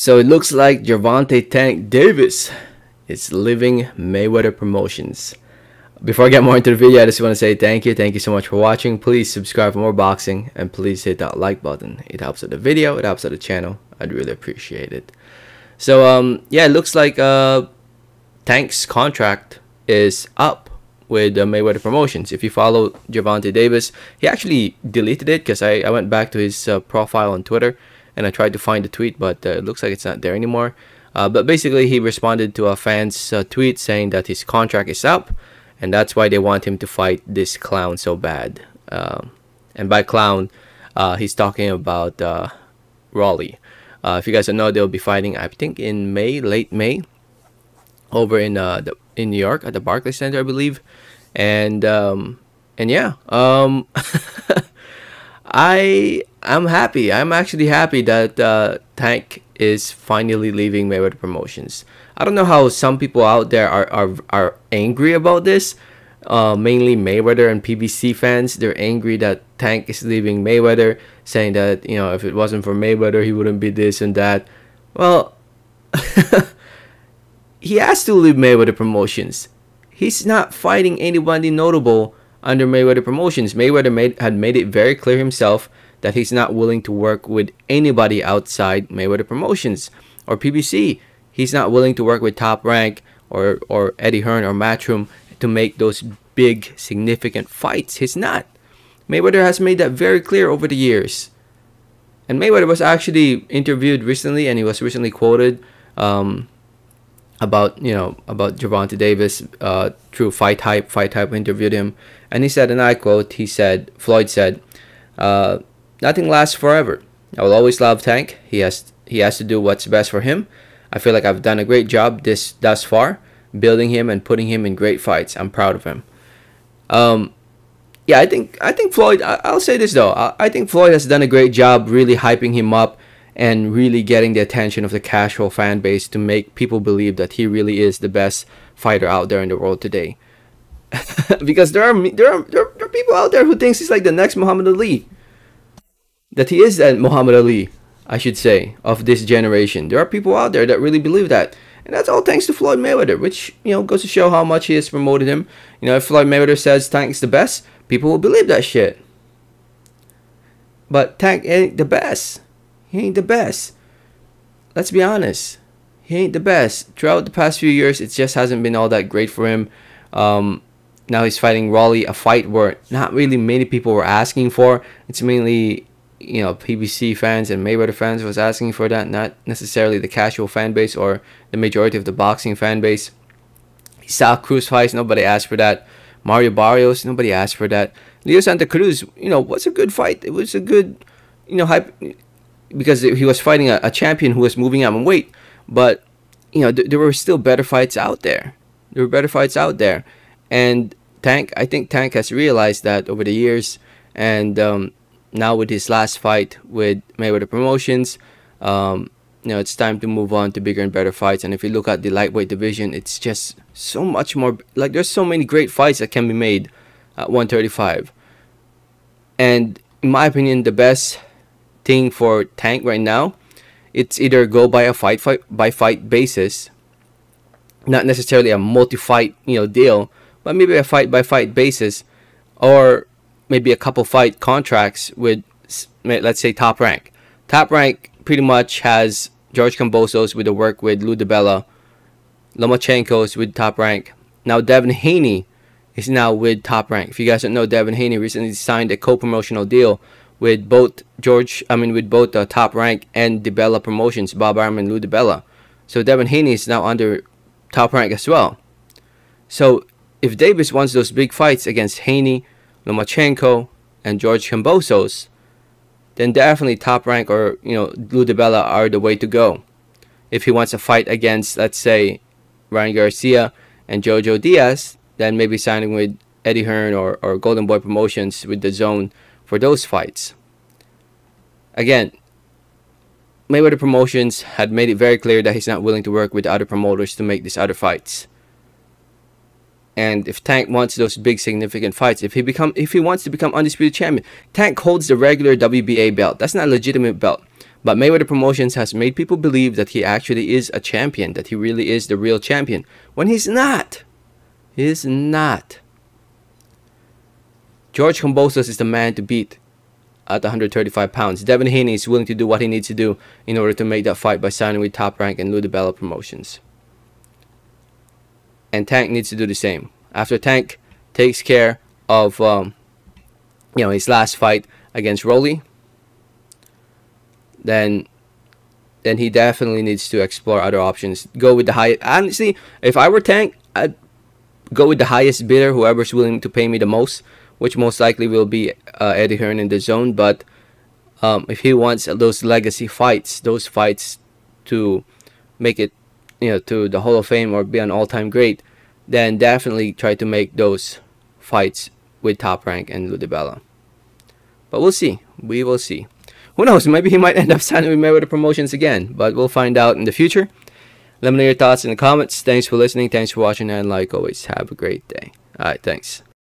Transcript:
So it looks like Gervonta Tank Davis is leaving Mayweather Promotions. Before I get more into the video, I just want to say thank you. Thank you so much for watching. Please subscribe for more boxing, and please hit that like button. It helps with the video. It helps with the channel. I'd really appreciate it. So yeah, it looks like Tank's contract is up with Mayweather Promotions. If you follow Gervonta Davis, he actually deleted it because I went back to his profile on Twitter and I tried to find the tweet, but it looks like it's not there anymore. But basically, he responded to a fan's tweet saying that his contract is up, and that's why they want him to fight this clown so bad. And by clown, he's talking about Rolly. If you guys don't know, they'll be fighting, I think, in May, late May, over in New York at the Barclays Center, I believe. And yeah, I'm happy. I'm actually happy that Tank is finally leaving Mayweather Promotions. I don't know how some people out there are angry about this. Mainly Mayweather and PBC fans. They're angry that Tank is leaving Mayweather, saying that, you know, if it wasn't for Mayweather, he wouldn't be this and that. Well, he has to leave Mayweather Promotions. He's not fighting anybody notable under Mayweather Promotions. Mayweather had made it very clear himself that he's not willing to work with anybody outside Mayweather Promotions or PBC. He's not willing to work with Top Rank or Eddie Hearn or Matchroom to make those big, significant fights. He's not. Mayweather has made that very clear over the years. And Mayweather was actually interviewed recently, and he was recently quoted about Gervonta Davis through Fight Hype. Fight Hype interviewed him, and he said, and I quote, Floyd said, "Nothing lasts forever. I will always love Tank. He has to do what's best for him. I feel like I've done a great job thus far, building him and putting him in great fights. I'm proud of him." Yeah, I think Floyd. I'll say this though. I think Floyd has done a great job, really hyping him up and really getting the attention of the casual fan base to make people believe that he really is the best fighter out there in the world today. Because there are people out there who thinks he's like the next Muhammad Ali. That he is that Muhammad Ali, I should say, of this generation. There are people out there that really believe that. And that's all thanks to Floyd Mayweather, which, you know, goes to show how much he has promoted him. You know, if Floyd Mayweather says Tank is the best, people will believe that shit. But Tank ain't the best. He ain't the best. Let's be honest. He ain't the best. Throughout the past few years, it just hasn't been all that great for him. Now he's fighting Rolly, a fight where not really many people were asking for. It's mainly, you know, PBC fans and Mayweather fans was asking for that, not necessarily the casual fan base or the majority of the boxing fan base. Sal Cruz fights, nobody asked for that. Mario Barrios, nobody asked for that. Leo Santa Cruz, you know, was a good fight. It was a good, you know, hype, because he was fighting a champion who was moving up in weight. But, you know, there were still better fights out there. There were better fights out there. And Tank, I think Tank has realized that over the years. And now with his last fight with Mayweather Promotions, you know, it's time to move on to bigger and better fights. And if you look at the lightweight division, it's just so much more. Like, there's so many great fights that can be made at 135. And in my opinion, the best thing for Tank right now, it's either go by a fight by fight basis, not necessarily a multi-fight, you know, deal, but maybe a fight by fight basis, or maybe a couple fight contracts with, let's say, Top Rank. Top Rank pretty much has George Kambosos with the work with Lou DiBella, Lomachenko's with Top Rank. Now Devin Haney is now with Top Rank. If you guys don't know, Devin Haney recently signed a co-promotional deal with both Top Rank and DiBella Promotions, Bob Arum and Lou DiBella. So Devin Haney is now under Top Rank as well. So if Davis wants those big fights against Haney, Lomachenko, and George Kambosos, then definitely Top Rank or, you know, Lou DiBella are the way to go. If he wants a fight against, let's say, Ryan Garcia and Jojo Diaz, then maybe signing with Eddie Hearn or Golden Boy Promotions with the Zone for those fights. Again, Mayweather Promotions had made it very clear that he's not willing to work with other promoters to make these other fights. And if Tank wants those big significant fights, if he wants to become undisputed champion, Tank holds the regular WBA belt. That's not a legitimate belt. But Mayweather Promotions has made people believe that he actually is a champion, that he really is the real champion, when he's not. He is not. George Kambosos is the man to beat at 135 pounds. Devin Haney is willing to do what he needs to do in order to make that fight by signing with Top Rank and Lou DiBella Promotions. And Tank needs to do the same. After Tank takes care of his last fight against Rolly, then he definitely needs to explore other options. Go with the highest. Honestly, if I were Tank, I'd go with the highest bidder, whoever's willing to pay me the most, which most likely will be Eddie Hearn in the zone. But if he wants those legacy fights, those fights to make it, to the Hall of Fame or be an all-time great, then definitely try to make those fights with Top Rank and Lou DiBella. But we'll see. We will see. Who knows? Maybe he might end up signing with Mayweather Promotions again. But we'll find out in the future. Let me know your thoughts in the comments. Thanks for listening. Thanks for watching. And like always, have a great day. Alright, thanks.